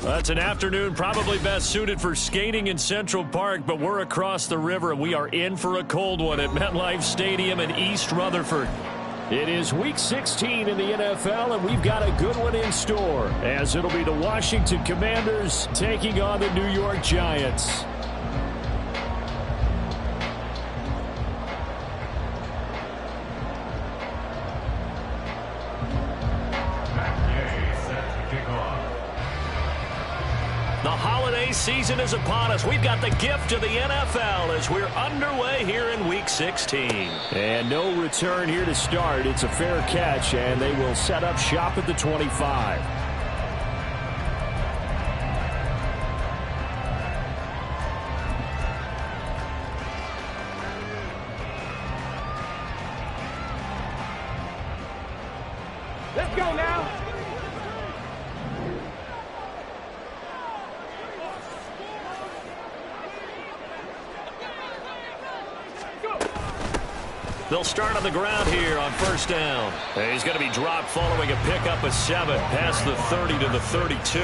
That's an afternoon probably best suited for skating in Central Park, but we're across the river, and we are in for a cold one at MetLife Stadium in East Rutherford. It is Week 16 in the NFL, and we've got a good one in store, as it'll be the Washington Commanders taking on the New York Giants. The holiday season is upon us. We've got the gift of the NFL as we're underway here in Week 16. And no return here to start. It's a fair catch, and they will set up shop at the 25. Let's go now. They'll start on the ground here on first down. And he's going to be dropped following a pickup of 7 past the 30 to the 32.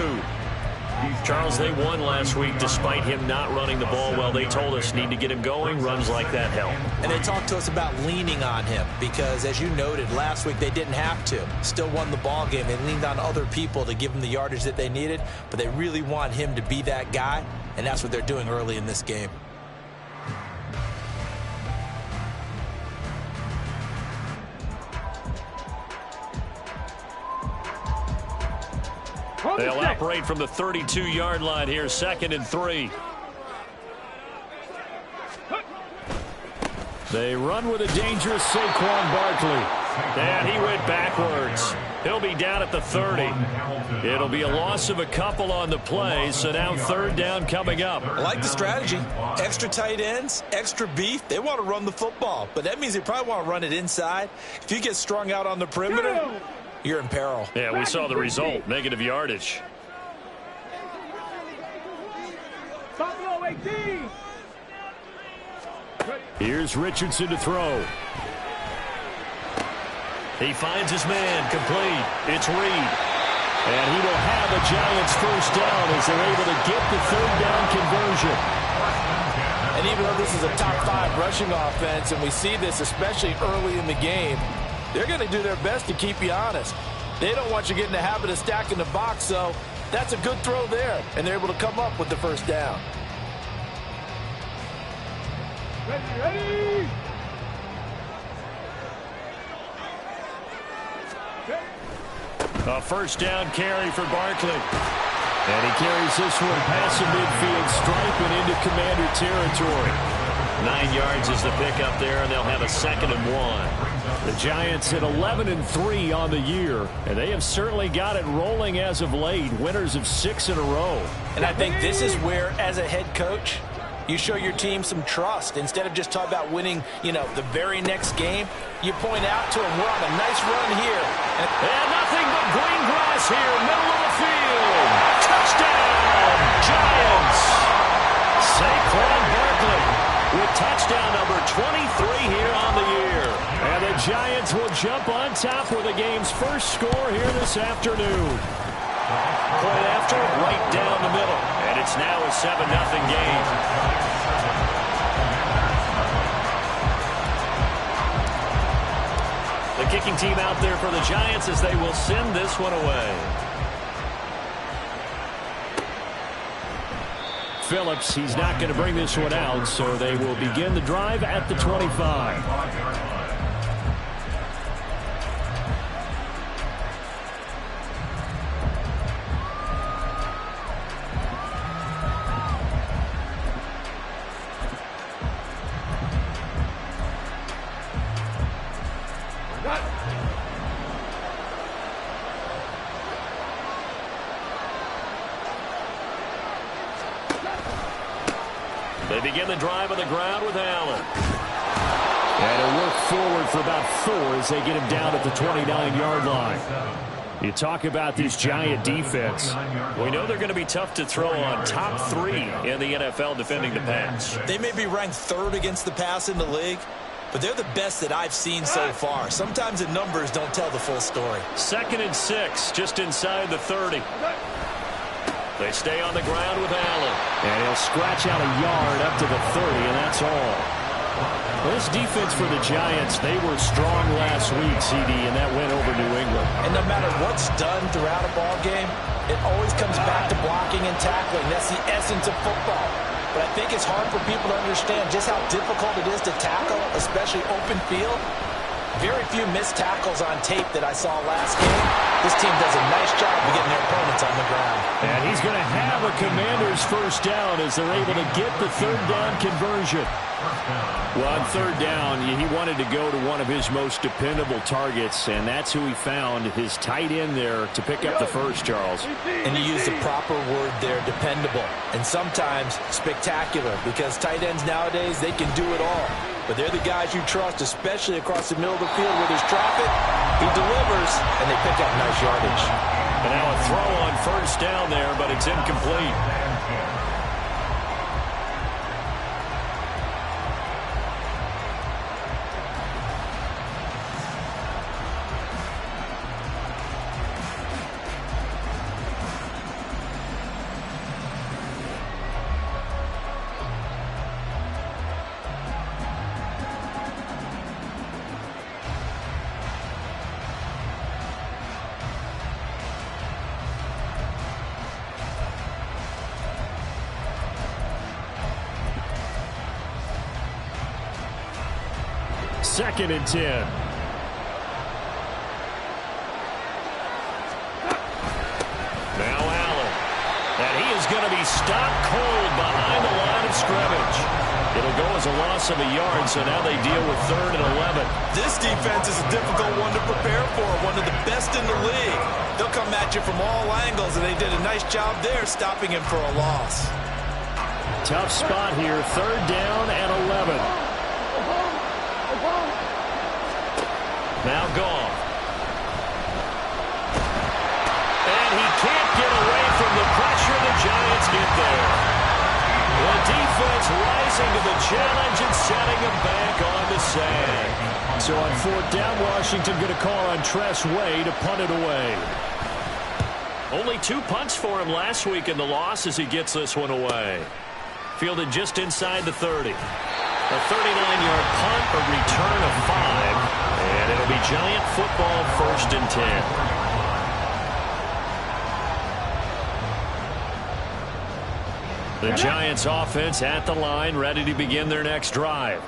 Charles, they won last week despite him not running the ball well. They told us need to get him going. Runs like that help. And they talked to us about leaning on him because, as you noted, last week they didn't have to. Still won the ball game. They leaned on other people to give them the yardage that they needed, but they really want him to be that guy, and that's what they're doing early in this game. They'll operate from the 32-yard line here, 2nd and 3. They run with a dangerous Saquon Barkley. And he went backwards. He'll be down at the 30. It'll be a loss of a couple on the play, so now 3rd down coming up. I like the strategy. Extra tight ends, extra beef. They want to run the football, but that means they probably want to run it inside. If you get strung out on the perimeter, you're in peril. Yeah, we saw the result. Negative yardage. Buffalo 18. Here's Richardson to throw. He finds his man, complete. It's Reed. And he will have a Giants first down as they're able to get the 3rd down conversion. And even though this is a top 5 rushing offense, and we see this especially early in the game, they're going to do their best to keep you honest. They don't want you getting the habit of stacking the box, so that's a good throw there, and they're able to come up with the first down. Ready. A first down carry for Barkley. And he carries this one past the midfield stripe and into Commander territory. 9 yards is the pickup there, and they'll have a 2nd and 1. The Giants at 11-3 on the year, and they have certainly got it rolling as of late. Winners of 6 in a row. And I think this is where, as a head coach, you show your team some trust. Instead of just talking about winning, the very next game, you point out to them, we're on a nice run here. And nothing but green grass here, middle of the field. Touchdown, Giants. Saquon Barkley with touchdown number 23 here on the year. And the Giants will jump on top with the game's first score here this afternoon. Point after, right down the middle. And it's now a 7-0 game. The kicking team out there for the Giants as they will send this one away. Phillips, he's not going to bring this one out, so they will begin the drive at the 25. They begin the drive on the ground with Allen. And a work forward for about 4 as they get him down at the 29-yard line. You talk about this Giant defense. We know they're going to be tough to throw on. Top 3 in the NFL defending the pass. They may be ranked 3rd against the pass in the league, but they're the best that I've seen so far. Sometimes the numbers don't tell the full story. 2nd and 6, just inside the 30. They stay on the ground with Allen. And he'll scratch out a yard up to the 30, and that's all. This defense for the Giants, they were strong last week, CD, and that went over New England. And no matter what's done throughout a ball game, it always comes back to blocking and tackling. That's the essence of football. But I think it's hard for people to understand just how difficult it is to tackle, especially open field. Very few missed tackles on tape that I saw last game. This team does a nice job of getting their opponents on the ground. And he's going to have a Commanders first down as they're able to get the third down conversion. Well, on third down, he wanted to go to one of his most dependable targets, and that's who he found, his tight end there, to pick up the first, Charles. And you use the proper word there, dependable, and sometimes spectacular, because tight ends nowadays, they can do it all. But they're the guys you trust, especially across the middle of the field where there's traffic. He delivers, and they pick up nice yardage. And now a throw on first down there, but it's incomplete. Second and 10. Now Allen. And he is going to be stopped cold behind the line of scrimmage. It'll go as a loss of a yard, so now they deal with 3rd and 11. This defense is a difficult one to prepare for, one of the best in the league. They'll come at you from all angles, and they did a nice job there stopping him for a loss. Tough spot here, 3rd down and 11. Now gone. And he can't get away from the pressure. The Giants get there. The defense rising to the challenge and setting him back on the sand. So on 4th down, Washington going to call on Tress Way to punt it away. Only 2 punts for him last week in the loss as he gets this one away. Fielded just inside the 30. A 39-yard punt, a return of 5. And it'll be Giant football, 1st and 10. The Giants offense at the line, ready to begin their next drive.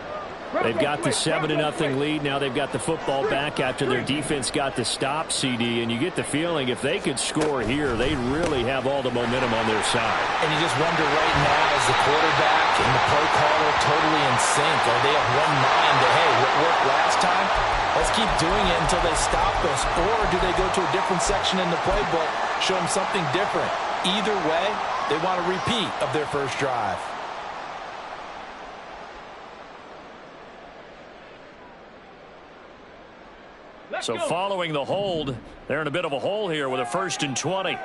They've got the 7-0 lead. Now they've got the football back after their defense got the stop, CD. And you get the feeling if they could score here, they really have all the momentum on their side. And you just wonder right now, is the quarterback and the play caller totally in sync? Are they of one mind that, hey, what worked last time? Let's keep doing it until they stop us. Or do they go to a different section in the playbook, show them something different? Either way, they want a repeat of their first drive. So following the hold, they're in a bit of a hole here with a 1st and 20.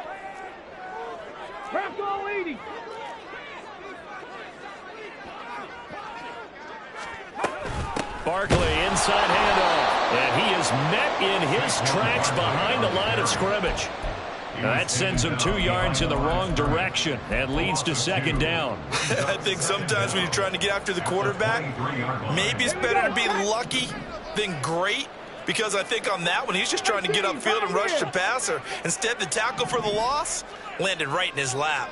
Barkley inside handoff. And he is met in his tracks behind the line of scrimmage. Now that sends him 2 yards in the wrong direction and leads to 2nd down. I think sometimes when you're trying to get after the quarterback, maybe it's better to be lucky than great. Because I think on that one, he's just trying to get upfield and rush the passer. Instead, the tackle for the loss landed right in his lap.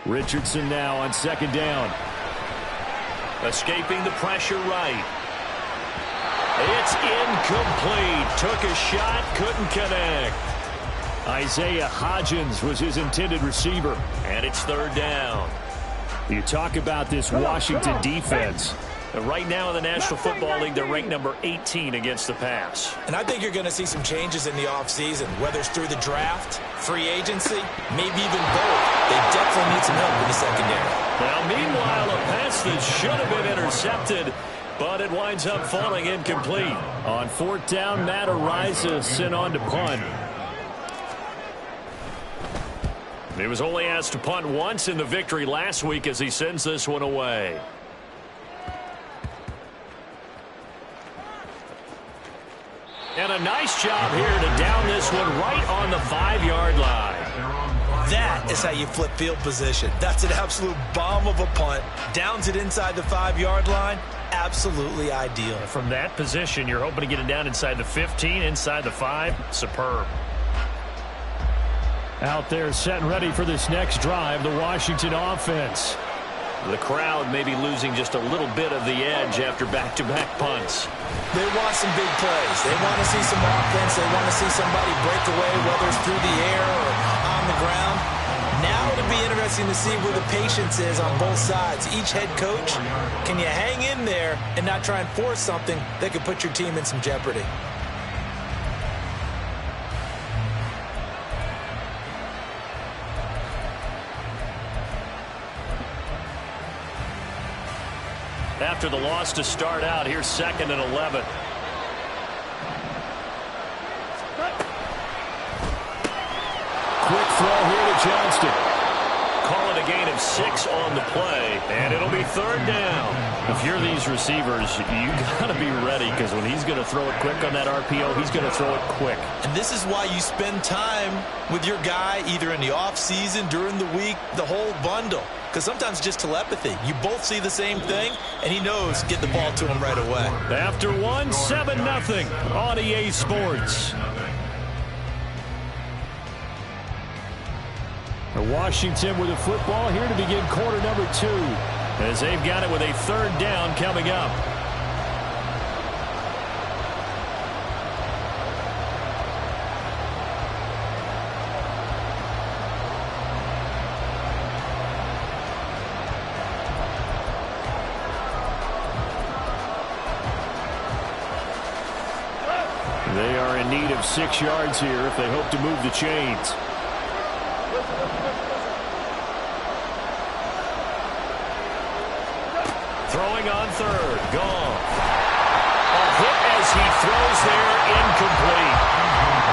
Richardson now on 2nd down. Escaping the pressure right. It's incomplete. Took a shot, couldn't connect. Isaiah Hodgins was his intended receiver. And it's 3rd down. You talk about this Washington defense. Right now in the National Football League, they're ranked number 18 against the pass. And I think you're going to see some changes in the offseason, whether it's through the draft, free agency, maybe even both. They definitely need some help in the secondary. Now, meanwhile, a pass that should have been intercepted, but it winds up falling incomplete. On 4th down, Matt Ariza sent on to punt. He was only asked to punt once in the victory last week as he sends this one away. And a nice job here to down this one right on the 5-yard line. That is how you flip field position. That's an absolute bomb of a punt. Downs it inside the 5-yard line. Absolutely ideal. From that position, you're hoping to get it down inside the 15, inside the 5. Superb. Out there set and ready for this next drive, the Washington offense. The crowd may be losing just a little bit of the edge after back-to-back punts. They want some big plays. They want to see some offense. They want to see somebody break away, whether it's through the air or on the ground. Now it'll be interesting to see where the patience is on both sides. Each head coach, can you hang in there and not try and force something that could put your team in some jeopardy? After the loss to start out, here's 2nd and 11. Quick throw here to Johnston. Call it a gain of 6 on the play, and it'll be 3rd down. If you're these receivers, you got to be ready, because when he's going to throw it quick on that RPO, he's going to throw it quick. And this is why you spend time with your guy either in the offseason, during the week, the whole bundle. Because sometimes just telepathy. You both see the same thing, and he knows get the ball to him right away. After 1, 7-0 on EA Sports. Washington with the football here to begin quarter number 2. As they've got it with a 3rd down coming up. They are in need of 6 yards here if they hope to move the chains. Throwing on 3rd. Gone. A hit as he throws there. Incomplete.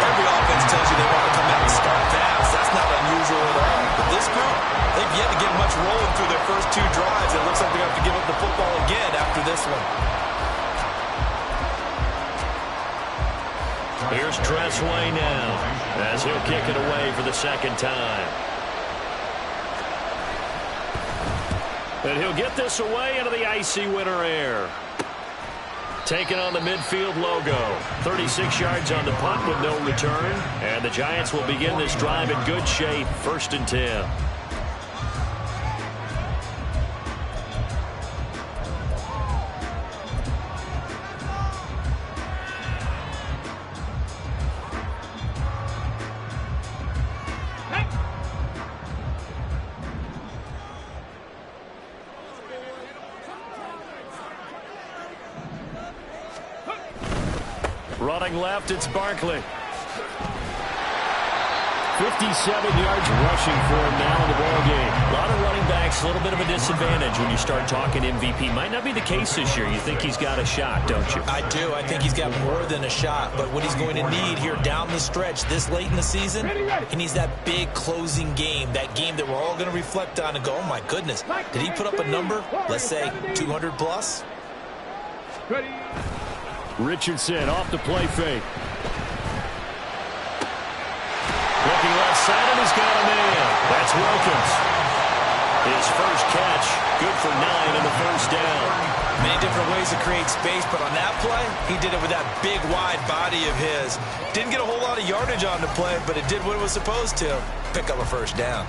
Every offense tells you they want to come out and start fast. That's not unusual at all. But this group, they've yet to get much rolling through their first 2 drives. It looks like they're going to have to give up the football again after this one. Here's Tressway now, as he'll kick it away for the 2nd time. And he'll get this away into the icy winter air. Taking on the midfield logo. 36 yards on the punt with no return. And the Giants will begin this drive in good shape. 1st and 10. Running left, it's Barkley. 57 yards rushing for him now in the ball game. A lot of running backs, a little bit of a disadvantage when you start talking MVP. Might not be the case this year. You think he's got a shot, don't you? I do. I think he's got more than a shot. But what he's going to need here down the stretch this late in the season, he needs that big closing game, that game that we're all going to reflect on and go, oh, my goodness, did he put up a number, let's say 200 plus? Richardson off the play fake. Looking left side, and he's got a man. That's Wilkins. His first catch, good for 9 in the 1st down. Many different ways to create space, but on that play, he did it with that big, wide body of his. Didn't get a whole lot of yardage on the play, but it did what it was supposed to. Pick up a 1st down.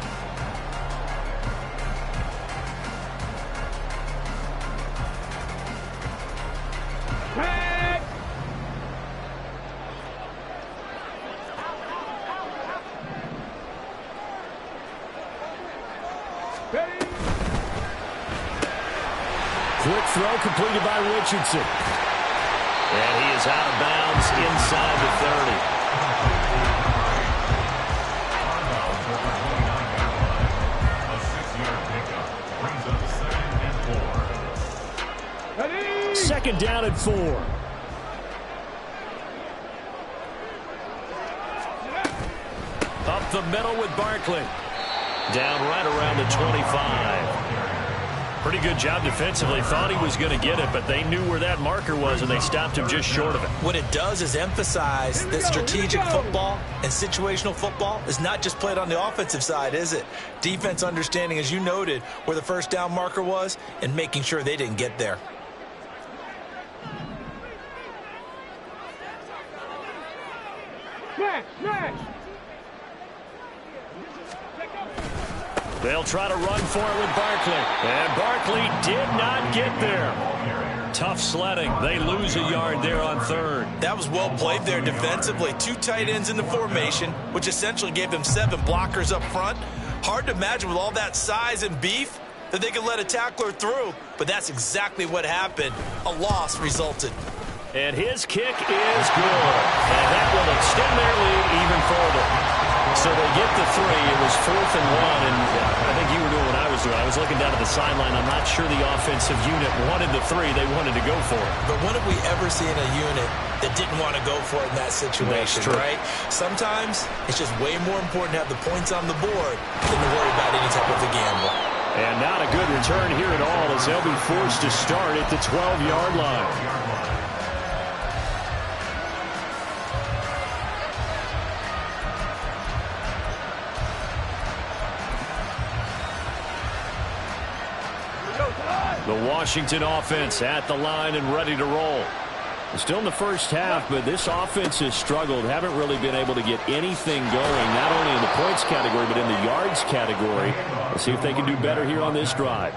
Quick throw completed by Richardson. And he is out of bounds inside the 30. 2nd down and 4. Up the middle with Barkley. Down right around the 25. Pretty good job defensively. Thought he was going to get it, but they knew where that marker was, and they stopped him just short of it. What it does is emphasize that strategic football and situational football is not just played on the offensive side, is it? Defense understanding, as you noted, where the first down marker was and making sure they didn't get there. They'll try to run for it with Barkley. And Barkley did not get there. Tough sledding. They lose a yard there on third. That was well played there defensively. 2 tight ends in the formation, which essentially gave them 7 blockers up front. Hard to imagine with all that size and beef that they could let a tackler through, but that's exactly what happened. A loss resulted. And his kick is good. And that will extend their lead even further. So they get the 3. It was 4th and 1, and I think you were doing what I was doing. I was looking down at the sideline. I'm not sure the offensive unit wanted the 3. They wanted to go for it. But when have we ever seen a unit that didn't want to go for it in that situation, right? Sometimes it's just way more important to have the points on the board than to worry about any type of a gamble. And not a good return here at all, as they'll be forced to start at the 12-yard line. The Washington offense at the line and ready to roll. Still in the first half, but this offense has struggled. Haven't really been able to get anything going, not only in the points category, but in the yards category. Let's see if they can do better here on this drive.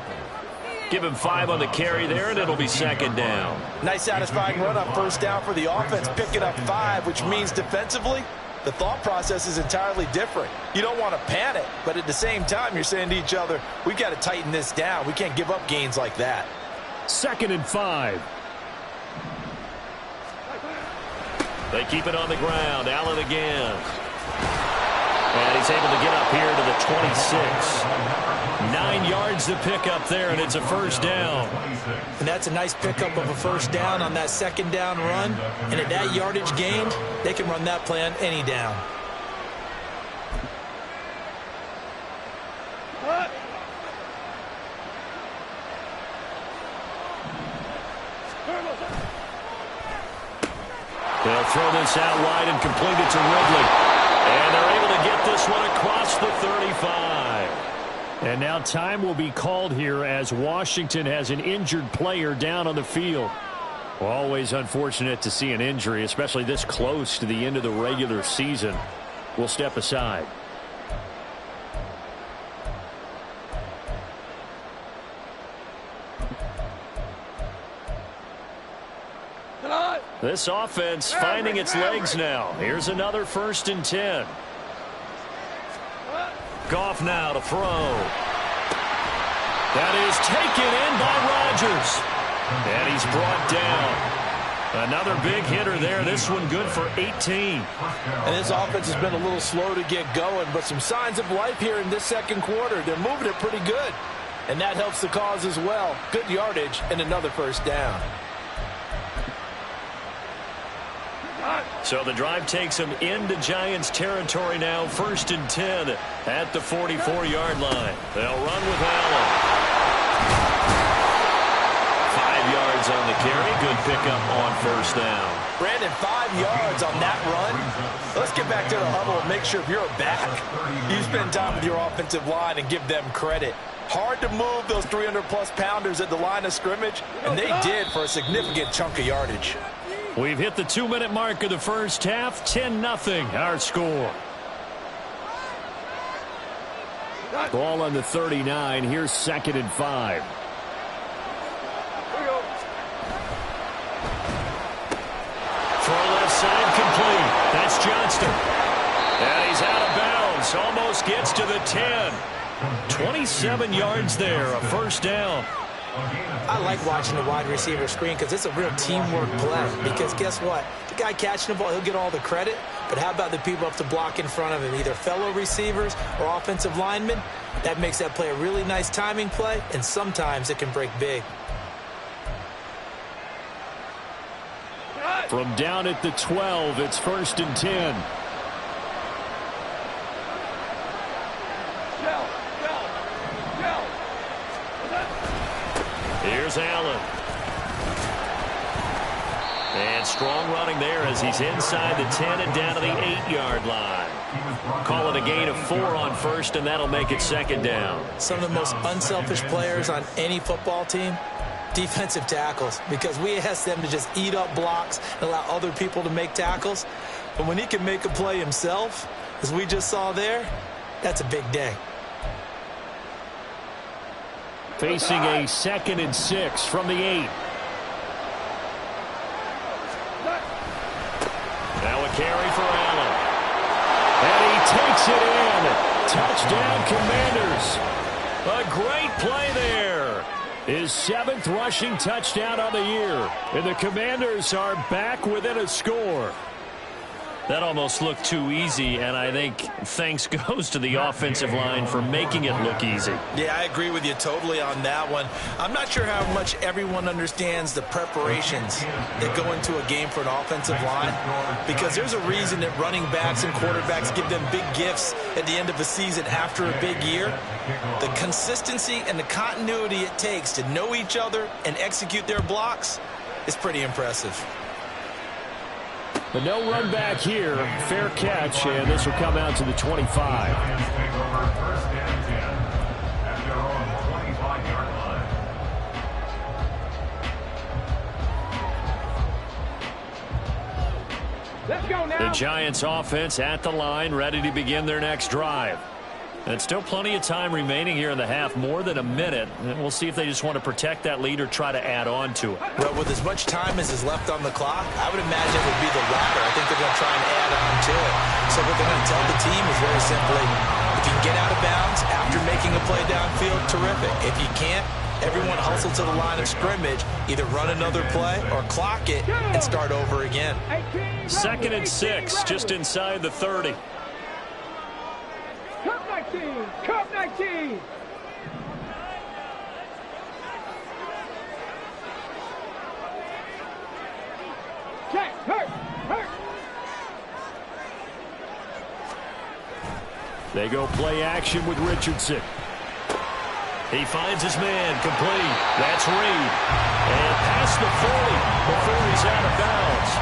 Give him 5 on the carry there, and it'll be 2nd down. Nice satisfying run on first down for the offense, picking up 5, which means defensively, the thought process is entirely different. You don't want to panic, but at the same time, you're saying to each other, we've got to tighten this down. We can't give up gains like that. 2nd and 5. They keep it on the ground. Allen again. And he's able to get up here to the 26. 9 yards to pick up there, and it's a first down. And that's a nice pickup of a first down on that 2nd down run. And at that yardage gained, they can run that play on any down. They'll throw this out wide and complete it to Ridley. And they're able to get this one across the 35. And now time will be called here as Washington has an injured player down on the field. Well, always unfortunate to see an injury, especially this close to the end of the regular season. We'll step aside. This offense finding its legs now. Here's another 1st and 10. Goff now to throw. That is taken in by Rodgers. And he's brought down. Another big hitter there. This one good for 18. And this offense has been a little slow to get going, but some signs of life here in this 2nd quarter. They're moving it pretty good. And that helps the cause as well. Good yardage and another first down. So the drive takes them into Giants territory now. 1st and 10 at the 44-yard line. They'll run with Allen. 5 yards on the carry. Good pickup on 1st down. Brandon, 5 yards on that run. Let's get back to the huddle and make sure if you're a back, you spend time with your offensive line and give them credit. Hard to move those 300-plus pounders at the line of scrimmage, and they did for a significant chunk of yardage. We've hit the 2-minute mark of the first half. 10-0 our score. Ball on the 39. Here's 2nd and 5. Throw left side complete. That's Johnston. And he's out of bounds. Almost gets to the 10. 27 yards there. A first down. I like watching the wide receiver screen because it's a real teamwork play. Because guess what? The guy catching the ball, he'll get all the credit. But how about the people up to block in front of him, either fellow receivers or offensive linemen? That makes that play a really nice timing play, and sometimes it can break big. From down at the 12, it's 1st and 10. Here's Allen. And strong running there as he's inside the 10 and down to the 8-yard line. Call it a gain of 4 on first, and that'll make it second down. Some of the most unselfish players on any football team, defensive tackles, because we ask them to just eat up blocks and allow other people to make tackles. But when he can make a play himself, as we just saw there, that's a big day. Facing a 2nd and 6 from the 8. Now a carry for Allen. And he takes it in. Touchdown, Commanders. A great play there. His 7th rushing touchdown on the year. And the Commanders are back within a score. That almost looked too easy, and I think thanks goes to the offensive line for making it look easy. Yeah, I agree with you totally on that one. I'm not sure how much everyone understands the preparations that go into a game for an offensive line, because there's a reason that running backs and quarterbacks give them big gifts at the end of the season after a big year. The consistency and the continuity it takes to know each other and execute their blocks is pretty impressive. But no run back here. Fair catch, and this will come out to the 25. Let's go now. The Giants offense at the line, ready to begin their next drive. And still plenty of time remaining here in the half, more than a minute. And we'll see if they just want to protect that lead or try to add on to it. Well, with as much time as is left on the clock, I would imagine it would be the latter. I think they're going to try and add on to it. So what they're going to tell the team is very simply, if you can get out of bounds after making a play downfield, terrific. If you can't, everyone hustle to the line of scrimmage, either run another play or clock it and start over again. 2nd and 6, just inside the 30. Cup 19! Check! Hurt! They go play action with Richardson. He finds his man, complete. That's Reed. And past the 40 before he's out of bounds.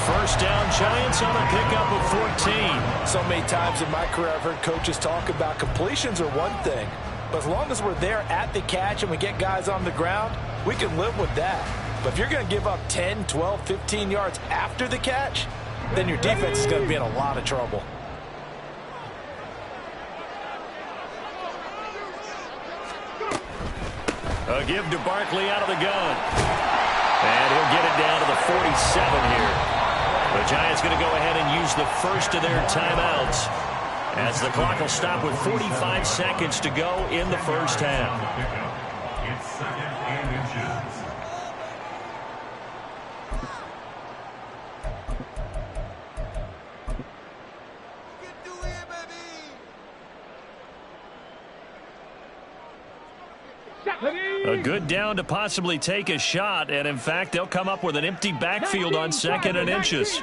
First down, Giants on a pickup of 14. So many times in my career I've heard coaches talk about completions are one thing, but as long as we're there at the catch and we get guys on the ground, we can live with that. But if you're going to give up 10, 12, 15 yards after the catch, then your defense is going to be in a lot of trouble. A give to Barkley out of the gun. And he'll get it down to the 47 here. The Giants going to go ahead and use the first of their timeouts as the clock will stop with 45 seconds to go in the first half. It's 2nd and inches. A good down to possibly take a shot, and in fact, they'll come up with an empty backfield on 2nd and inches.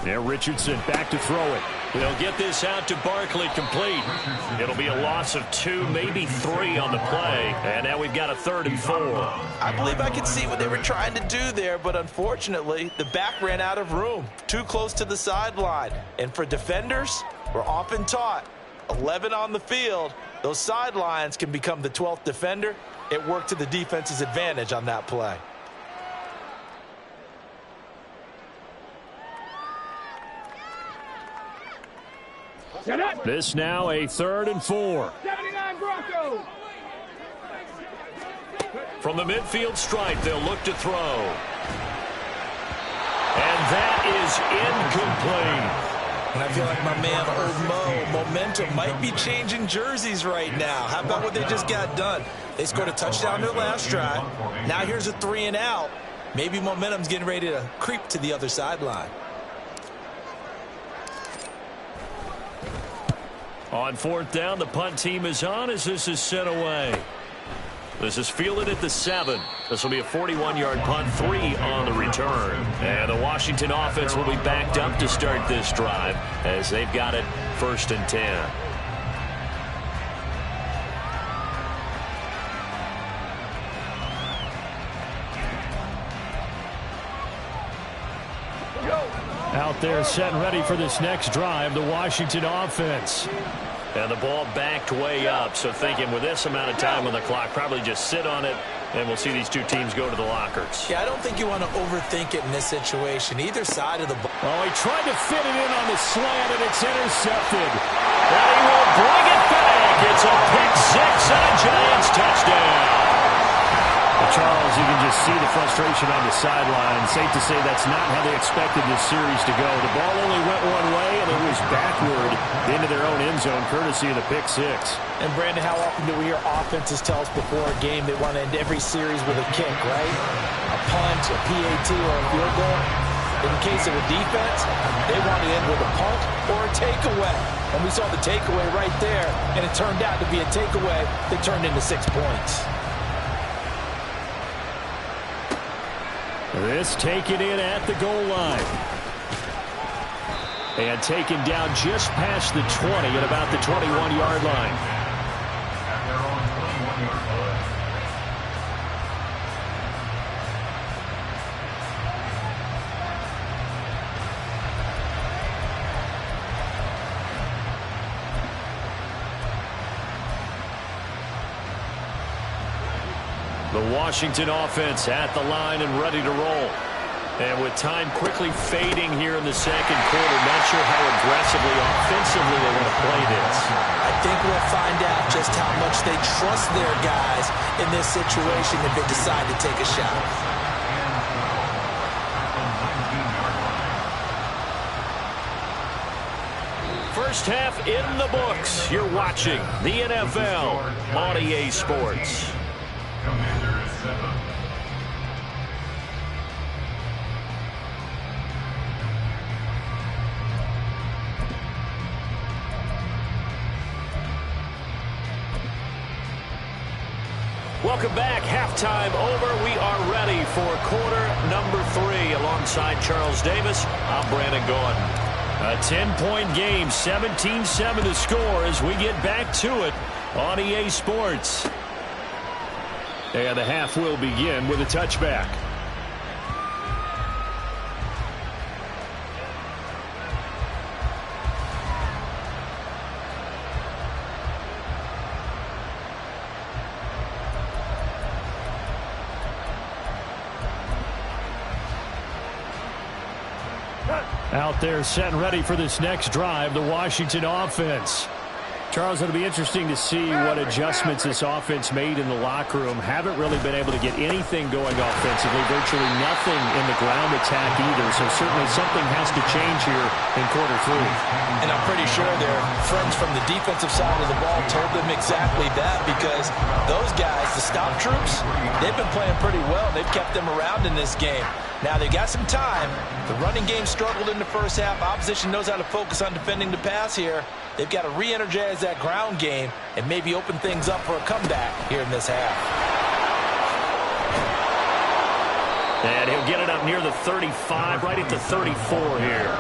There, Richardson back to throw it. They'll get this out to Barkley, complete. It'll be a loss of 2, maybe 3 on the play, and now we've got a 3rd and 4. I believe I could see what they were trying to do there, but unfortunately, the back ran out of room, too close to the sideline. And for defenders, we're often taught, 11 on the field, those sidelines can become the 12th defender. It worked to the defense's advantage on that play. This now a 3rd and 4. 79 Broncos. From the midfield stripe, they'll look to throw. And that is incomplete. And I feel like my man, Old Mo, momentum might be changing jerseys right now. How about what they just got done? They scored a touchdown their last drive. Now here's a 3 and out. Maybe momentum's getting ready to creep to the other sideline. On 4th down, the punt team is on as this is sent away. This is fielded at the 7. This will be a 41-yard punt, 3 on the return. And the Washington offense will be backed up to start this drive as they've got it 1st and 10. Out there set and ready for this next drive, the Washington offense. And the ball backed way up, so thinking with this amount of time on the clock, probably just sit on it, and we'll see these two teams go to the lockers. Yeah, I don't think you want to overthink it in this situation. Either side of the ball. Oh, he tried to fit it in on the slant, and it's intercepted. And he will bring it back. It's a pick six and a Giants touchdown. Charles, you can just see the frustration on the sideline. Safe to say that's not how they expected this series to go. The ball only went one way, and it was backward into their own end zone, courtesy of the pick six. And, Brandon, how often do we hear offenses tell us before a game they want to end every series with a kick, right? A punt, a PAT, or a field goal. In the case of a defense, they want to end with a punt or a takeaway. And we saw the takeaway right there, and it turned out to be a takeaway that turned into 6 points. This taken in at the goal line. And taken down just past the 20 at about the 21-yard line. At their own 21-yard line. The Washington offense at the line and ready to roll. And with time quickly fading here in the second quarter, not sure how aggressively, offensively they want to play this. I think we'll find out just how much they trust their guys in this situation if they decide to take a shot. First half in the books. You're watching the NFL on EA Sports. Commander is 7. Welcome back. Halftime over. We are ready for quarter number 3. Alongside Charles Davis, I'm Brandon Gordon. A 10-point game, 17-7 the score as we get back to it on EA Sports. And the half will begin with a touchback. Out there set and ready for this next drive, the Washington offense. Charles, it'll be interesting to see what adjustments this offense made in the locker room. Haven't really been able to get anything going offensively, virtually nothing in the ground attack either. So certainly something has to change here in quarter 3. And I'm pretty sure their friends from the defensive side of the ball told them exactly that, because those guys, the stop troops, they've been playing pretty well. They've kept them around in this game. Now, they've got some time. The running game struggled in the first half. Opposition knows how to focus on defending the pass here. They've got to re-energize that ground game and maybe open things up for a comeback here in this half. And he'll get it up near the 35, right at the 34 here.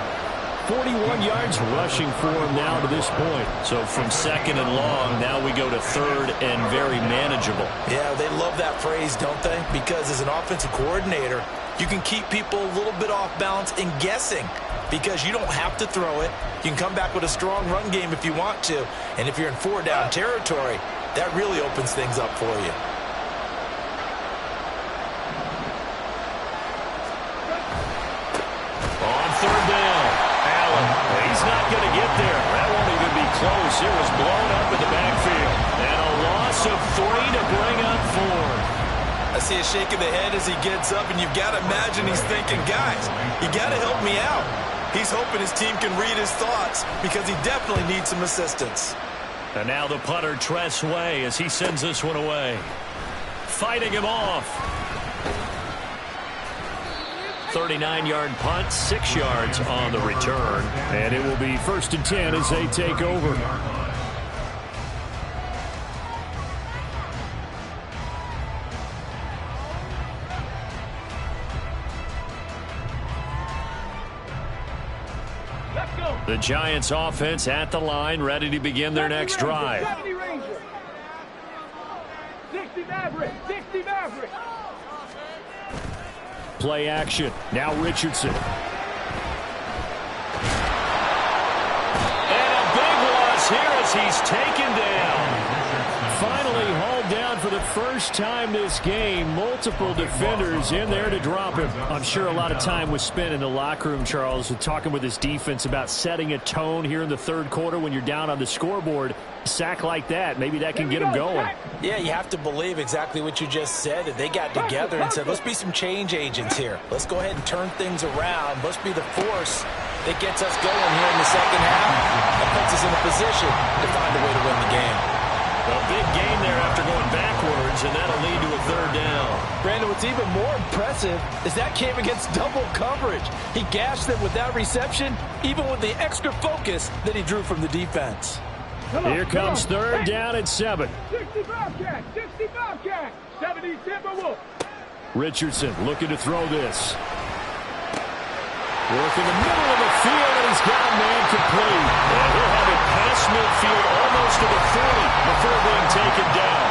41 yards rushing for him now to this point. So from second and long, now we go to third and very manageable. Yeah, they love that phrase, don't they? Because as an offensive coordinator, you can keep people a little bit off balance and guessing, because you don't have to throw it. You can come back with a strong run game if you want to. And if you're in 4-down territory, that really opens things up for you. On third down, Allen. He's not going to get there. That won't even be close. It was blown up in the backfield. And a loss of 3 to bring up 4. I see a shake of the head as he gets up, and you've got to imagine he's thinking, guys, you got to help me out. He's hoping his team can read his thoughts, because he definitely needs some assistance. And now the punter, Tress Way, as he sends this one away. Fighting him off. 39-yard punt, 6 yards on the return. And it will be 1st and 10 as they take over. The Giants offense at the line, ready to begin their next drive. 70 Ranger. 60 Maverick. 60 Maverick. Play action. Now Richardson. falls here as he's taken down. Finally hauled down for the first time this game. Multiple defenders in there to drop him. I'm sure a lot of time was spent in the locker room, Charles, talking with his defense about setting a tone here in the third quarter when you're down on the scoreboard. A sack like that, maybe that can get him going. Yeah, you have to believe exactly what you just said, that they got together and said, let's be some change agents here. Let's go ahead and turn things around. Let's be the force that gets us going here in the second half and puts us in a position to find a way to win the game. A big gain there after going backwards, and that'll lead to a third down. Brandon, what's even more impressive is that came against double coverage. He gashed them with that reception, even with the extra focus that he drew from the defense. Here comes third down and 7. 65 catch, 65 catch, 70 Timberwolves. Richardson looking to throw this. Work in the middle of the field, and he's got a man complete. And he'll have it past midfield almost to the 30 before being taken down.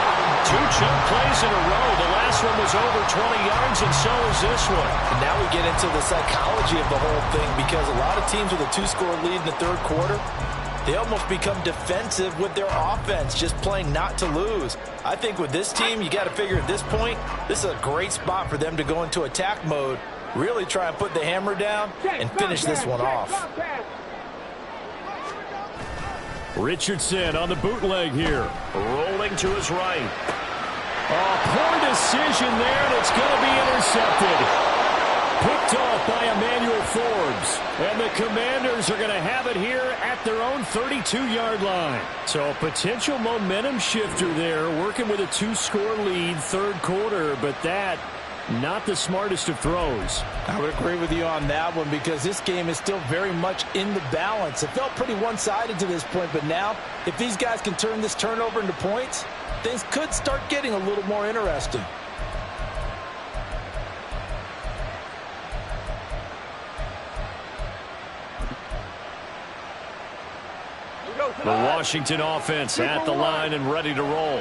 2 chunk plays in a row. The last one was over 20 yards, and so is this one. And now we get into the psychology of the whole thing, because a lot of teams with a 2-score lead in the third quarter, they almost become defensive with their offense, just playing not to lose. I think with this team, you got to figure at this point, this is a great spot for them to go into attack mode, really try and put the hammer down and finish this one off. Richardson on the bootleg here. Rolling to his right. Oh, poor decision there, and it's going to be intercepted. Picked off by Emmanuel Forbes. And the Commanders are going to have it here at their own 32-yard line. So a potential momentum shifter there, working with a 2-score lead third quarter, but that not the smartest of throws. I would agree with you on that one, because this game is still very much in the balance. It felt pretty one-sided to this point, but now if these guys can turn this turnover into points, things could start getting a little more interesting. The Washington offense at the line and ready to roll.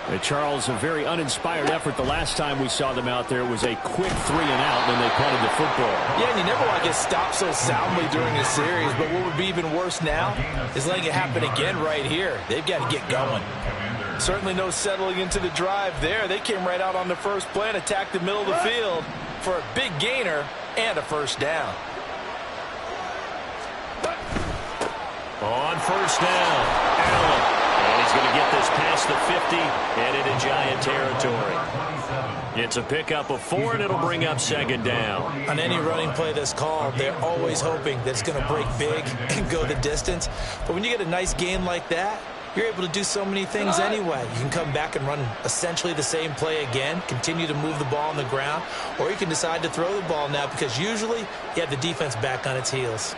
And Charles, a very uninspired effort the last time we saw them out there. It was a quick 3-and-out when they punted the football. Yeah, and you never want to get stopped so soundly during a series, but what would be even worse now is letting it happen again right here. They've got to get going. Certainly no settling into the drive there. They came right out on the first play and attacked the middle of the field for a big gainer and a first down. On first down, Allen. And he's going to get this past the 50 and into Giant territory. It's a pickup of 4, and it'll bring up second down. On any running play that's called, they're always hoping that it's going to break big and go the distance. But when you get a nice gain like that, you're able to do so many things anyway. You can come back and run essentially the same play again, continue to move the ball on the ground, or you can decide to throw the ball now, because usually you have the defense back on its heels.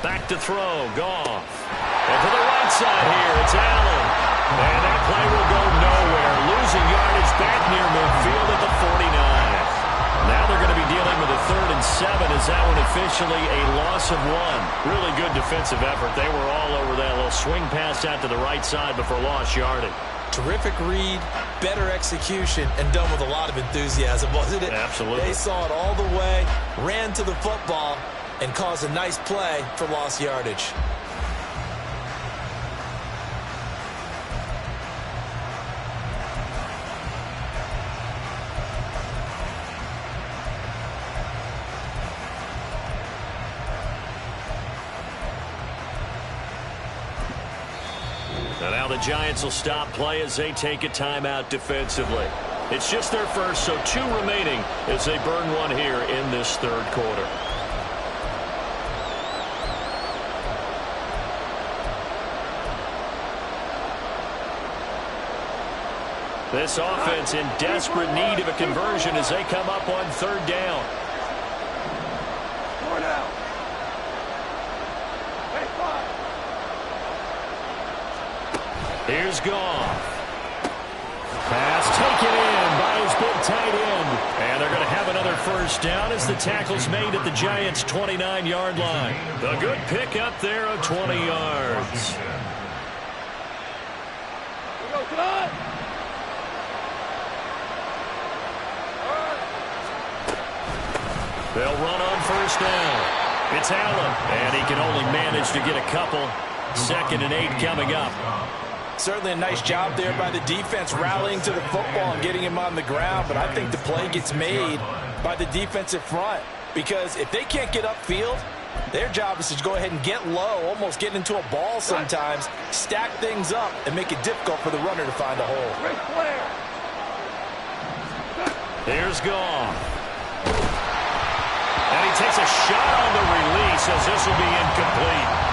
Back to throw, Goff. And to the right side here, it's Allen. And that play will go nowhere. Losing yardage back near midfield at the 49. Now they're going to be dealing with a 3rd and 7 as that one officially a loss of 1. Really good defensive effort. They were all over that little swing pass out to the right side before lost yardage. Terrific read, better execution, and done with a lot of enthusiasm, wasn't it? Absolutely. They saw it all the way, ran to the football, and caused a nice play for lost yardage. And now the Giants will stop play as they take a timeout defensively. It's just their first, so 2 remaining as they burn 1 here in this third quarter. This offense in desperate need of a conversion as they come up on 3rd down. Here's Goff. Pass taken in by his big tight end. And they're going to have another first down as the tackle's made at the Giants' 29-yard line. A good pickup there of 20 yards. They'll run on first down. It's Allen, and he can only manage to get a couple. 2nd and 8 coming up. Certainly a nice job there by the defense rallying to the football and getting him on the ground, but I think the play gets made by the defensive front because if they can't get upfield, their job is to go ahead and get low, almost get into a ball sometimes, stack things up, and make it difficult for the runner to find a hole. Here's Gaml. And he takes a shot on the release as this will be incomplete.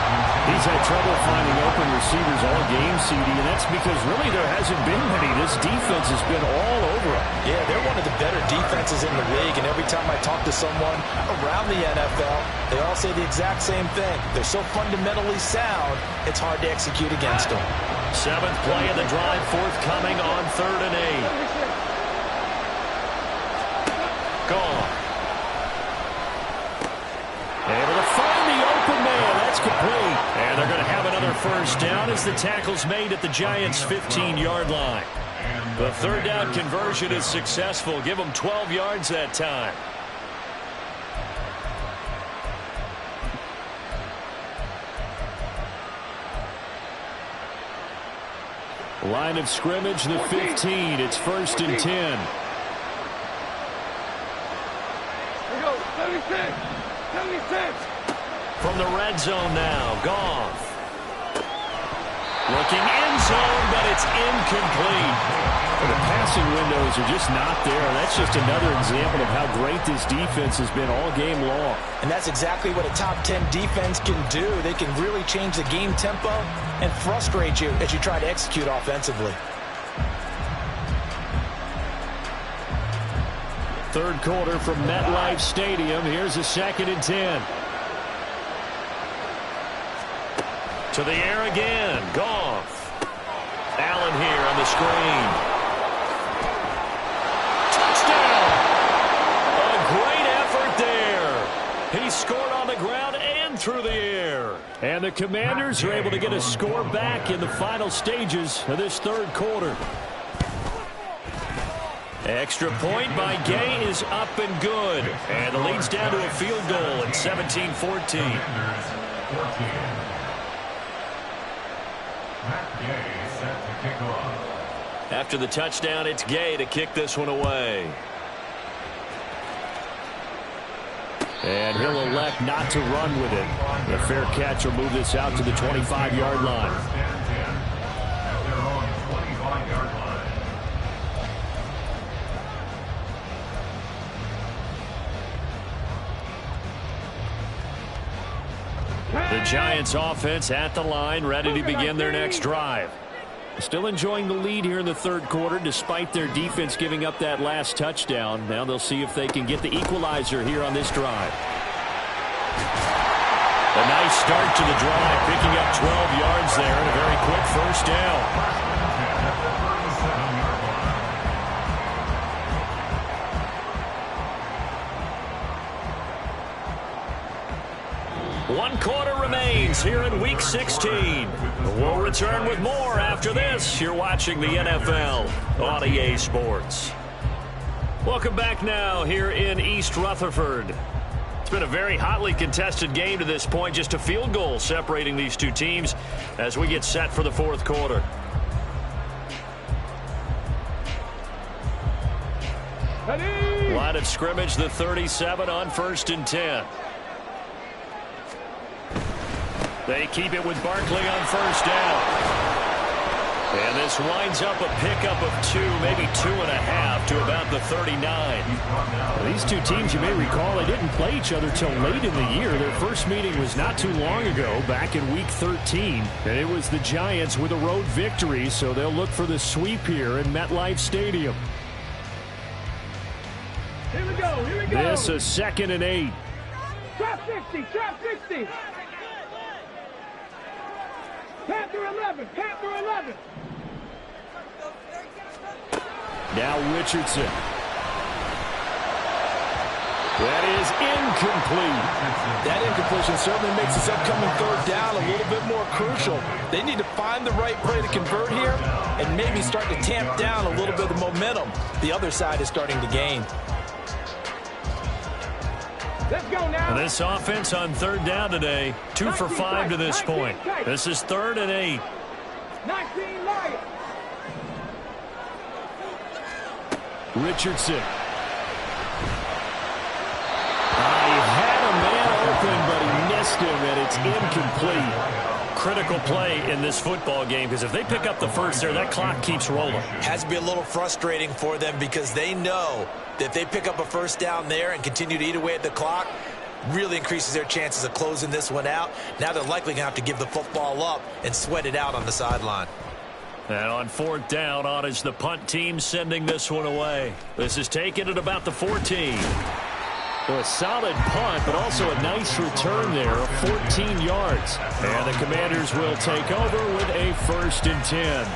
He's had trouble finding open receivers all game, CD, and that's because really there hasn't been many. This defense has been all over him. Yeah, they're one of the better defenses in the league, and every time I talk to someone around the NFL, they all say the exact same thing. They're so fundamentally sound, it's hard to execute against them. 7th play of the drive, forthcoming on 3rd and 8. Gaml. Able to find the open man. That's complete. And they're going to have another first down as the tackle's made at the Giants' 15-yard line. The 3rd down conversion is successful. Give them 12 yards that time. Line of scrimmage, the 15. It's 1st and 10. Here we go. 76. 76. From the red zone now, Gaml. Looking end zone, but it's incomplete. The passing windows are just not there. That's just another example of how great this defense has been all game long. And that's exactly what a top 10 defense can do. They can really change the game tempo and frustrate you as you try to execute offensively. 3rd quarter from MetLife Stadium. Here's a 2nd and 10. To the air again. Gaml. Allen here on the screen. Touchdown! A great effort there. He scored on the ground and through the air. And the Commanders are able to get a score back in the final stages of this 3rd quarter. Extra point by Gay is up and good. And the lead's down to a field goal at 17-14. After the touchdown, it's Gay to kick this one away. And he'll elect not to run with it. The fair catch will move this out to the 25-yard line. The Giants offense at the line, ready to begin their next drive. Still enjoying the lead here in the 3rd quarter despite their defense giving up that last touchdown. Now they'll see if they can get the equalizer here on this drive. A nice start to the drive, picking up 12 yards there and a very quick first down. One quarter remains here in Week 16. We'll return with more after this. You're watching the NFL on EA Sports. Welcome back now here in East Rutherford. It's been a very hotly contested game to this point. Just a field goal separating these two teams as we get set for the 4th quarter. Line of scrimmage, the 37 on 1st and 10. They keep it with Barkley on 1st down. And this winds up a pickup of 2, maybe 2.5 to about the 39. Well, these two teams, you may recall, they didn't play each other till late in the year. Their first meeting was not too long ago, back in Week 13. And it was the Giants with a road victory, so they'll look for the sweep here in MetLife Stadium. Here we go. Here we go. This a 2nd and 8. Trap 60. Trap 60. Panther 11. Panther 11. Now Richardson. That is incomplete. That incompletion certainly makes this upcoming 3rd down a little bit more crucial. They need to find the right play to convert here and maybe start to tamp down a little bit of momentum the other side is starting to gain. Let's go now. And this offense on third down today, 2 for 5 to this point. This is 3rd and 8. 19 Lions. Richardson. He had a man open, but he missed him, and it's incomplete. Critical play in this football game, because if they pick up the first there, that clock keeps rolling. Has to be a little frustrating for them because they know that if they pick up a first down there and continue to eat away at the clock, really increases their chances of closing this one out. Now they're likely going to have to give the football up and sweat it out on the sideline. And on 4th down, on is the punt team sending this one away. This is taken at about the 14. Well, a solid punt, but also a nice return there of 14 yards. And the Commanders will take over with a 1st and 10.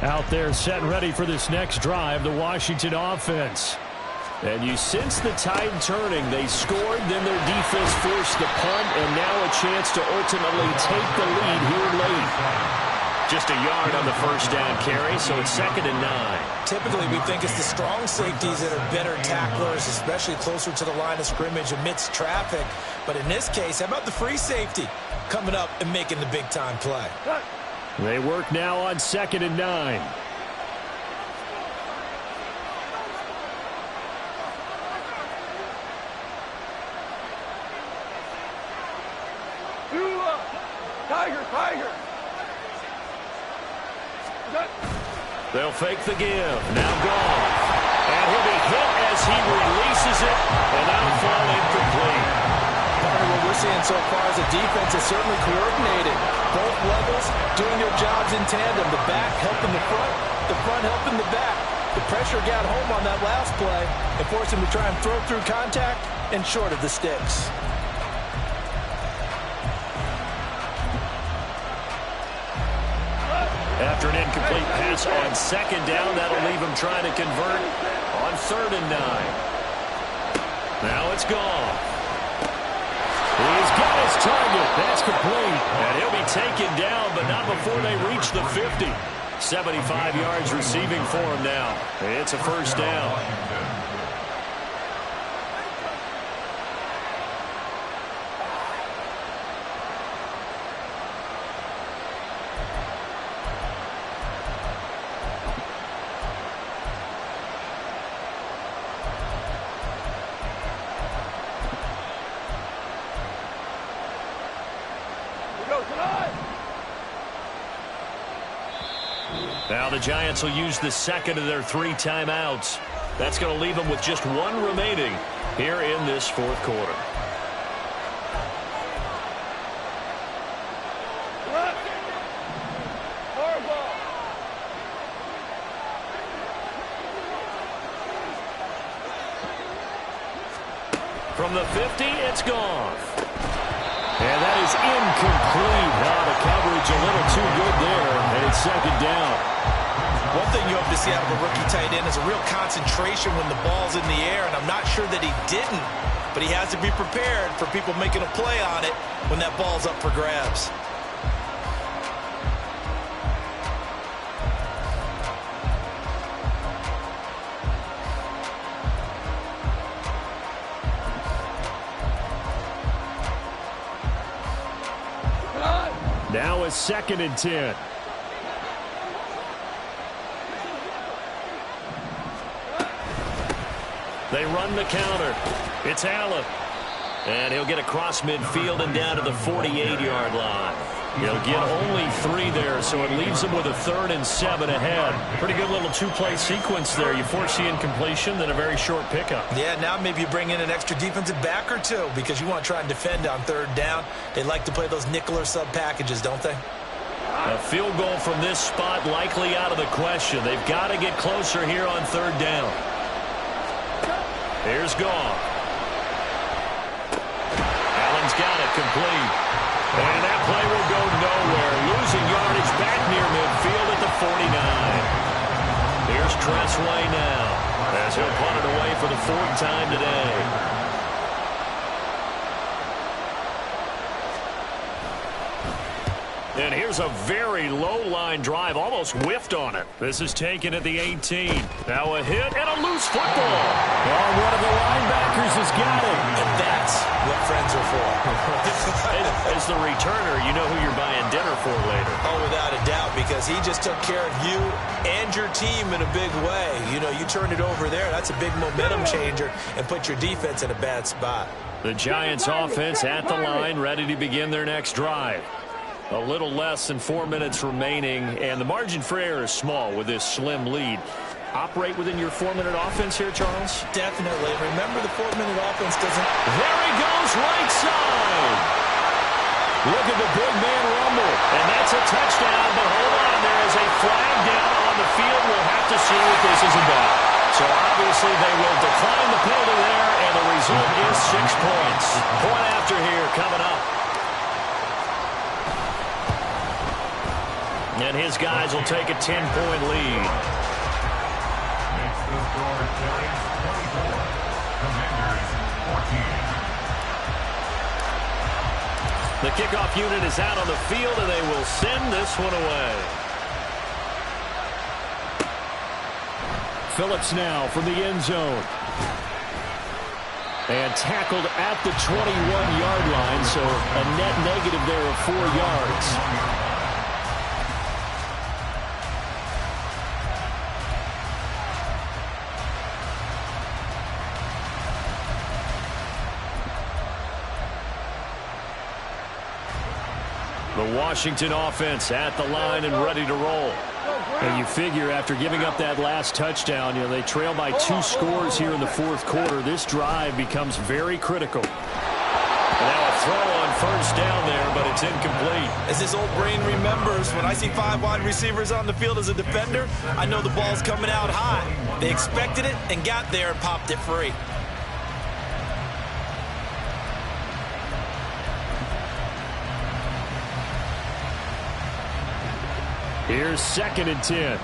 Out there set and ready for this next drive, the Washington offense. And you sense the tide turning. They scored, then their defense forced the punt, and now a chance to ultimately take the lead here late. Just a yard on the first down carry, so it's 2nd and 9. Typically, we think it's the strong safeties that are better tacklers, especially closer to the line of scrimmage amidst traffic. But in this case, how about the free safety coming up and making the big-time play? They work now on 2nd and 9. Tiger. They'll fake the give. Now gone. And he'll be hit as he releases it, and that'll fall incomplete. What we're seeing so far is a defense is certainly coordinated. Both levels doing their jobs in tandem. The back helping the front helping the back. The pressure got home on that last play and forced him to try and throw through contact and short of the sticks. After an incomplete pass on 2nd down, that'll leave him trying to convert on 3rd and 9. Now it's gone. He's got his target. That's complete. And he'll be taken down, but not before they reach the 50. 75 yards receiving for him now. It's a 1st down. Now the Giants will use the 2nd of their 3 timeouts. That's going to leave them with just 1 remaining here in this 4th quarter. From the 50, it's gone. And that is incomplete. Now the coverage a little too good there, and it's 2nd down. One thing you hope to see out of a rookie tight end is a real concentration when the ball's in the air, and I'm not sure that he didn't, but he has to be prepared for people making a play on it when that ball's up for grabs. Now it's 2nd and 10. They run the counter. It's Allen. And he'll get across midfield and down to the 48-yard line. He'll get only 3 there, so it leaves him with a 3rd and 7 ahead. Pretty good little 2-play sequence there. You force the incompletion, then a very short pickup. Yeah, now maybe you bring in an extra defensive back or 2 because you want to try and defend on 3rd down. They like to play those nickel or sub packages, don't they? A field goal from this spot likely out of the question. They've got to get closer here on 3rd down. Here's Goff. Allen's got it complete. And that play will go nowhere. Losing yardage back near midfield at the 49. Tressway now, as he'll punt it away for the 4th time today. And here's a very low-line drive, almost whiffed on it. This is taken at the 18. Now a hit and a loose football. Oh, one of the linebackers has got it. And that's what friends are for. As the returner, you know who you're buying dinner for later. Oh, without a doubt, because he just took care of you and your team in a big way. You know, you turned it over there. That's a big momentum changer and put your defense in a bad spot. The Giants offense at the line, ready to begin their next drive. A little less than 4 minutes remaining, and the margin for error is small with this slim lead. Operate within your 4-minute offense here, Charles? Definitely. Remember, the 4-minute offense doesn't... There he goes, right side. Look at the big man rumble. And that's a touchdown, but hold on. There is a flag down on the field. We'll have to see what this is about. So obviously they will decline the penalty there, and the result is 6 points. Point after here coming up. And his guys will take a 10-point lead. Makes the score Giants 24, Commanders 14. The kickoff unit is out on the field, and they will send this one away. Phillips now from the end zone. And tackled at the 21-yard line, so a net negative there of 4 yards. The Washington offense at the line and ready to roll. And you figure after giving up that last touchdown, you know, they trail by 2 scores here in the 4th quarter. This drive becomes very critical. And now a throw on 1st down there, but it's incomplete. As this old brain remembers, when I see 5 wide receivers on the field as a defender, I know the ball's coming out high. They expected it and got there and popped it free. Here's 2nd and 10.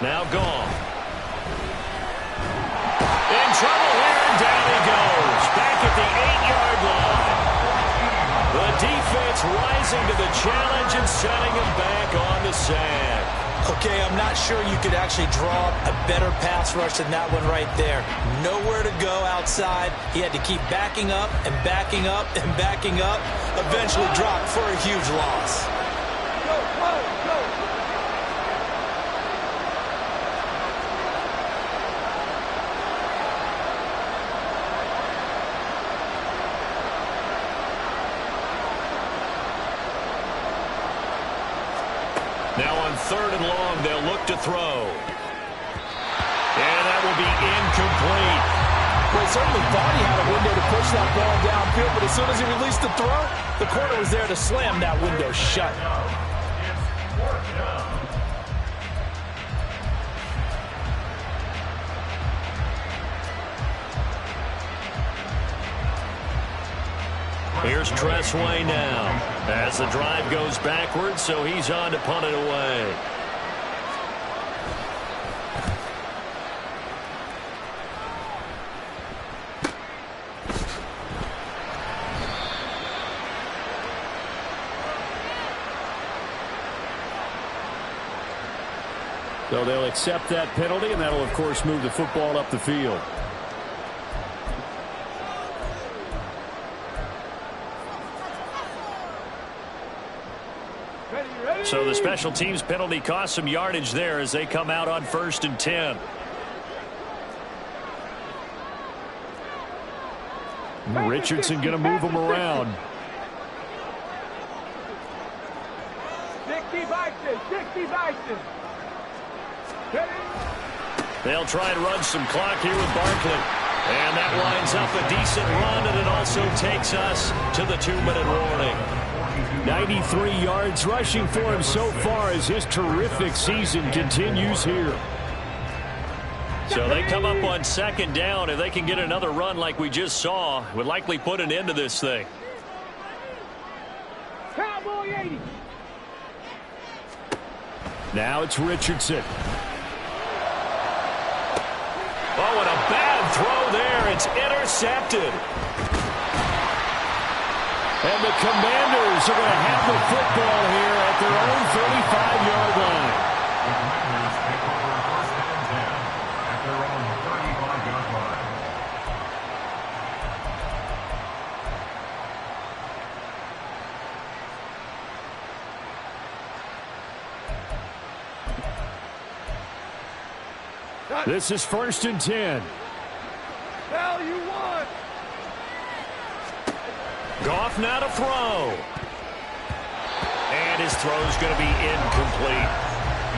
Now gone. In trouble here, and down he goes. Back at the 8-yard line. The defense rising to the challenge and setting him back on the sand. Okay, I'm not sure you could actually draw a better pass rush than that one right there. Nowhere to go outside. He had to keep backing up and backing up and backing up. Eventually dropped for a huge loss. Now on 3rd and long, they'll look to throw. And that will be incomplete. Well, he certainly thought he had a window to push that ball downfield, but as soon as he released the throw, the corner was there to slam that window shut. It's 4th down. Here's Tressway now as the drive goes backwards, so he's on to punt it away. So they'll accept that penalty, and that'll, of course, move the football up the field. So the special teams penalty cost some yardage there as they come out on 1st and 10. Richardson going to move them around. 60 Bison, 60 Bison. They'll try and run some clock here with Barkley. And that lines up a decent run, and it also takes us to the 2-minute warning. 93 yards rushing for him so far as his terrific season continues here. So they come up on second down. If they can get another run like we just saw, would likely put an end to this thing. Cowboy 80. Now it's Richardson. Oh, and a bad throw there. It's intercepted. And the Commanders are going to have the football here at their own 35-yard line. The Commanders take over first and 10 at their own 35-yard line. This is first and 10. Hell, you won. Goff now to throw. And his throw's going to be incomplete.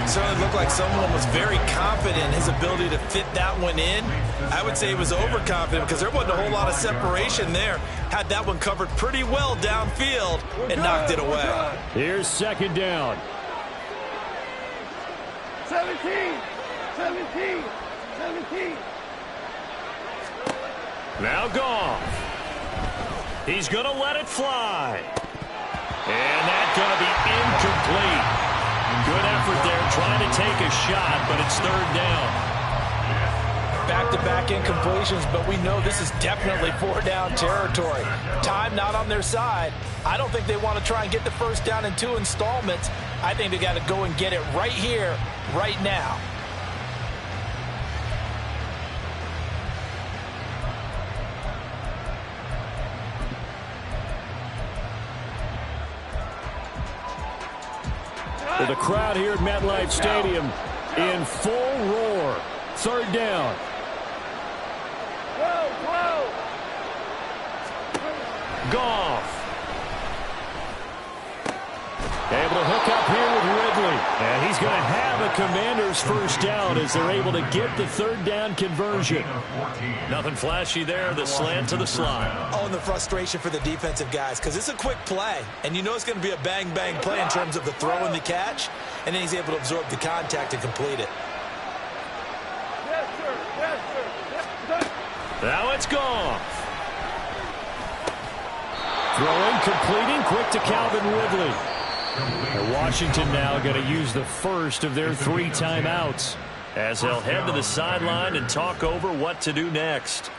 It certainly looked like someone was very confident in his ability to fit that one in. I would say he was overconfident because there wasn't a whole lot of separation there. Had that one covered pretty well downfield and knocked it away. Here's second down. 17. 17. 17. Now Goff. He's going to let it fly. And that's going to be incomplete. Good effort there trying to take a shot, but it's third down. Back-to-back incompletions, but we know this is definitely four-down territory. Time not on their side. I don't think they want to try and get the first down in 2 installments. I think they got to go and get it right here, right now. With the crowd here at MetLife Stadium in full roar. Third down. Goff. Able to hook up here with Ridley. And he's going to have a Commanders first down as they're able to get the third down conversion. Nothing flashy there. The slant to the slot. Oh, and the frustration for the defensive guys because it's a quick play. And you know it's going to be a bang-bang play in terms of the throw and the catch. And then he's able to absorb the contact and complete it. Yes, sir. Yes, sir. Yes, sir. Now it's Goff. Throwing, completing, quick to Calvin Ridley. And Washington now going to use the first of their 3 timeouts as they'll head to the sideline and talk over what to do next.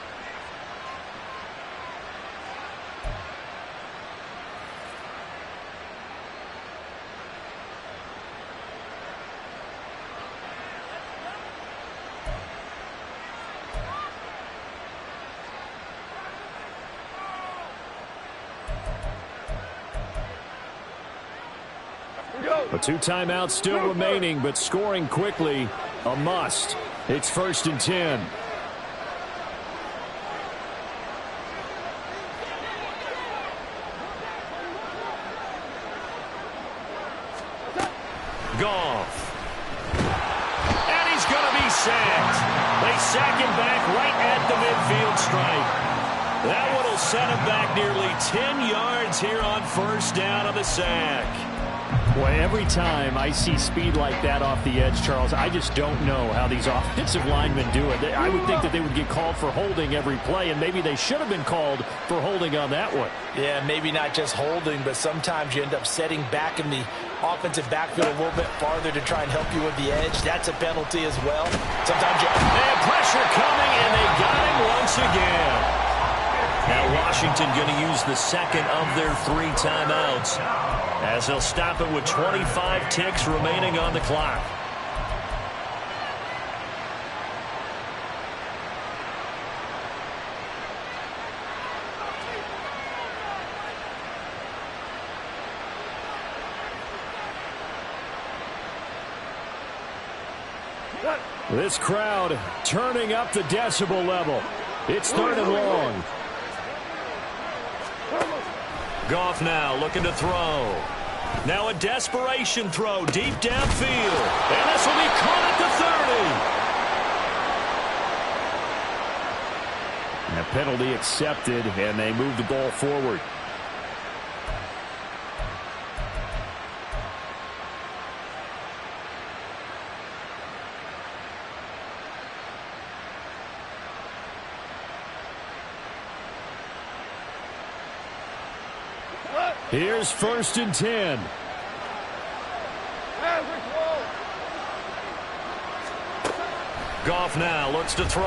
A 2 timeouts still remaining, but scoring quickly, a must. It's first and 10. Goff. And he's going to be sacked. They sack him back right at the midfield stripe. That one will set him back nearly 10 yards here on first down of the sack. Boy, every time I see speed like that off the edge, Charles, I just don't know how these offensive linemen do it. I would think that they would get called for holding every play, and maybe they should have been called for holding on that one. Yeah, maybe not just holding, but sometimes you end up setting back in the offensive backfield a little bit farther to try and help you with the edge. That's a penalty as well. Sometimes you have pressure coming, and they got him once again. Now Washington going to use the second of their 3 timeouts as they'll stop it with 25 ticks remaining on the clock. This crowd turning up the decibel level. It's third and long. Goff now looking to throw. Now a desperation throw deep downfield. And this will be caught at the 30. And a penalty accepted, and they move the ball forward. Here's 1st and 10. Goff now looks to throw.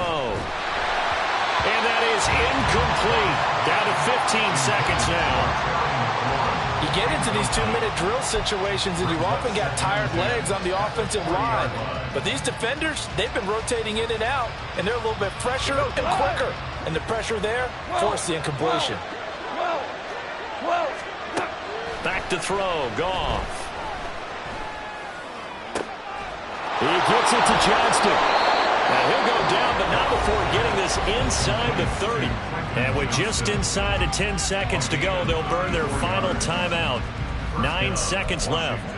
And that is incomplete. Down to 15 seconds now. You get into these 2-minute drill situations, and you often got tired legs on the offensive line. But these defenders, they've been rotating in and out, and they're a little bit fresher and quicker. And the pressure there forced the incompletion. Back to throw. Goff. He gets it to Johnston. Now he'll go down, but not before getting this inside the 30. And with just inside of 10 seconds to go, they'll burn their final timeout. 9 seconds left.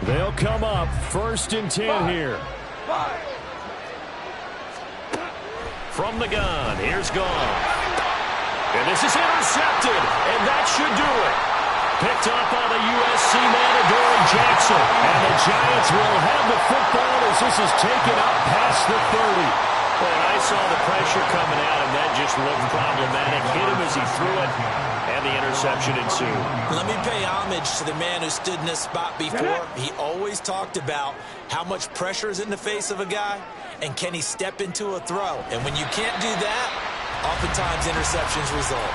They'll come up 1st and 10 here. From the gun, here's Goff. And this is intercepted, and that should do it. Picked up by the USC man, Adoree Jackson. And the Giants will have the football as this is taken up past the 30. Well, I saw the pressure coming at him. That just looked problematic. Hit him as he threw it, and the interception ensued. Let me pay homage to the man who stood in this spot before. He always talked about how much pressure is in the face of a guy, and can he step into a throw. And when you can't do that, oftentimes interceptions result.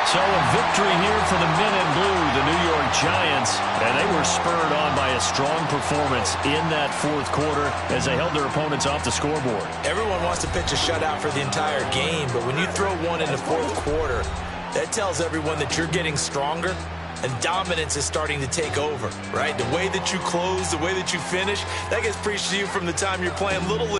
So a victory here for the men in blue, the New York Giants, and they were spurred on by a strong performance in that 4th quarter as they held their opponents off the scoreboard. Everyone wants to pitch a shutout for the entire game, but when you throw one in the 4th quarter, that tells everyone that you're getting stronger and dominance is starting to take over, right? The way that you close, the way that you finish, that gets preached to you from the time you're playing Little League.